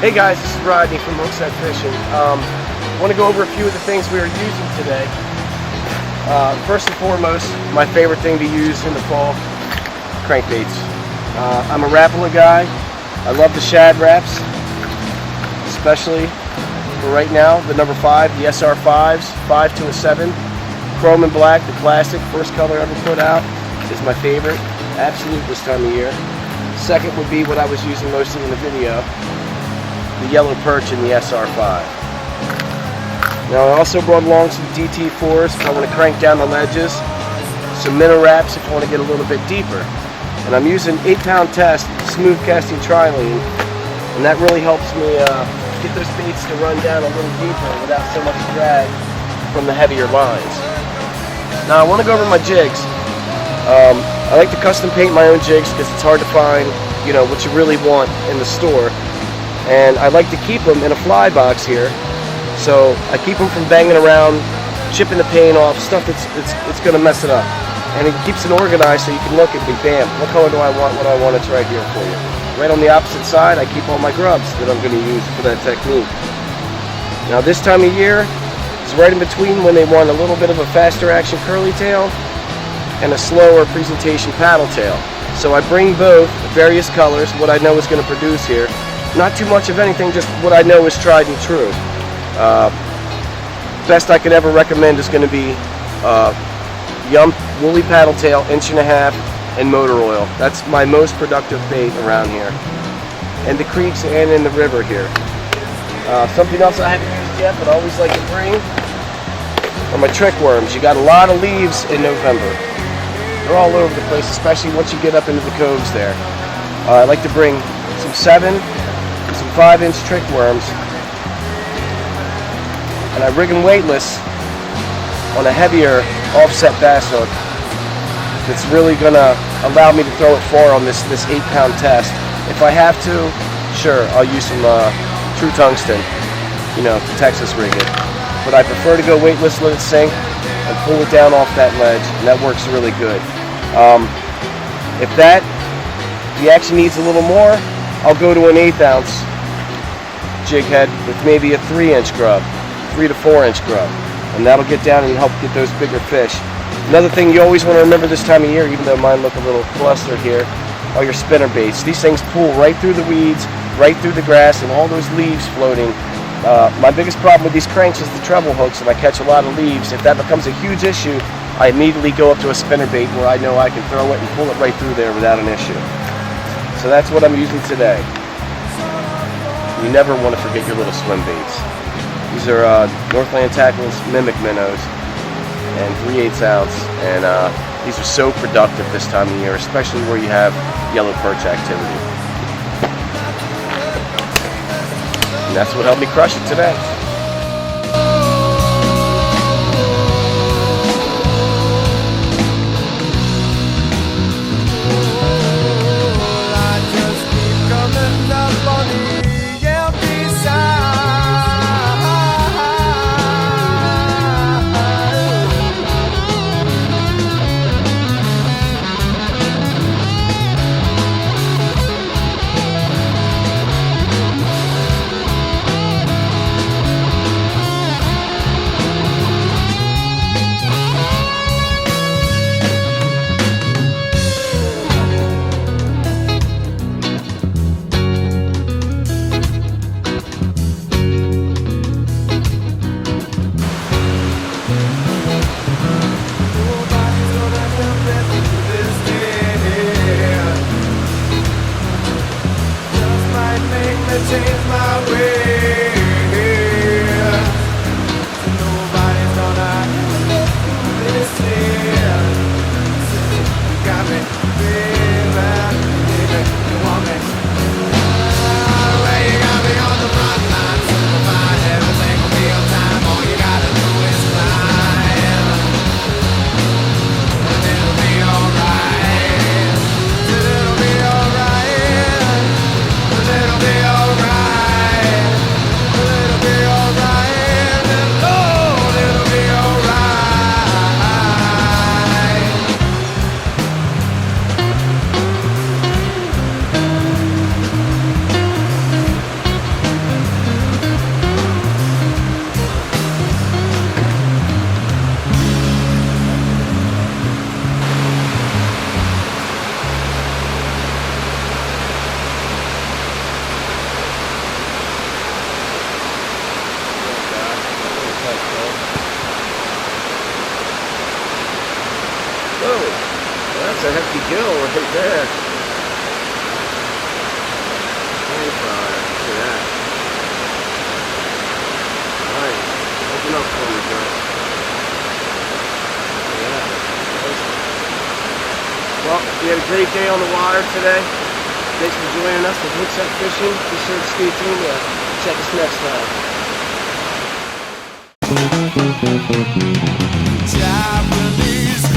Hey guys, this is Rodney from Hookset Fishing. I want to go over a few of the things we are using today. First and foremost, my favorite thing to use in the fall, crankbaits. I'm a Rapala guy. I love the shad wraps, especially for right now, the number 5, the SR5s, 5 to a 7. Chrome and black, the classic, first color ever put out, is my favorite. Absolute this time of year. Second would be what I was using mostly in the video, the yellow perch in the SR5. Now I also brought along some DT4s if I want to crank down the ledges, some minnow wraps if I want to get a little bit deeper. And I'm using 8-pound test smooth casting tri-lean, and that really helps me get those baits to run down a little deeper without so much drag from the heavier lines. Now I want to go over my jigs. I like to custom paint my own jigs because it's hard to find, you know, what you really want in the store. And I like to keep them in a fly box here, so I keep them from banging around, chipping the paint off, stuff it's going to mess it up. And it keeps it organized so you can look and be, bam, what color do I want? What do I want? It's right here for you. Right on the opposite side, I keep all my grubs that I'm going to use for that technique. Now this time of year, it's right in between when they want a little bit of a faster action curly tail and a slower presentation paddle tail. So I bring both various colors, what I know is going to produce here. Not too much of anything, just what I know is tried and true. Best I could ever recommend is going to be Yump woolly paddle tail, 1.5 inch, and motor oil. That's my most productive bait around here. In the creeks and in the river here. Something else I haven't used yet, but I always like to bring, are my trick worms. You got a lot of leaves in November. They're all over the place, especially once you get up into the coves there. I like to bring some 7, some 5-inch trick worms, and I rig them weightless on a heavier offset bass hook that's really going to allow me to throw it far on this 8-pound test. If I have to, sure, I'll use some true tungsten, you know, to Texas rig it. But I prefer to go weightless, let it sink, and pull it down off that ledge, and that works really good. If the action needs a little more, I'll go to an 1/8 ounce jig head with maybe a 3-inch grub, 3 to 4-inch grub, and that'll get down and help get those bigger fish. Another thing you always want to remember this time of year, even though mine look a little clustered here, are your spinner baits. These things pull right through the weeds, right through the grass, and all those leaves floating. My biggest problem with these cranks is the treble hooks, and I catch a lot of leaves. If that becomes a huge issue, I immediately go up to a spinner bait where I know I can throw it and pull it right through there without an issue. So that's what I'm using today. You never want to forget your little swim baits. These are Northland Tackles Mimic minnows, and 3/8 ounce, and these are so productive this time of year, especially where you have yellow perch activity. And that's what helped me crush it today. We had a great day on the water today. Thanks for joining us with Hookset Fishing. Be sure to stay tuned to check us next time. Japanese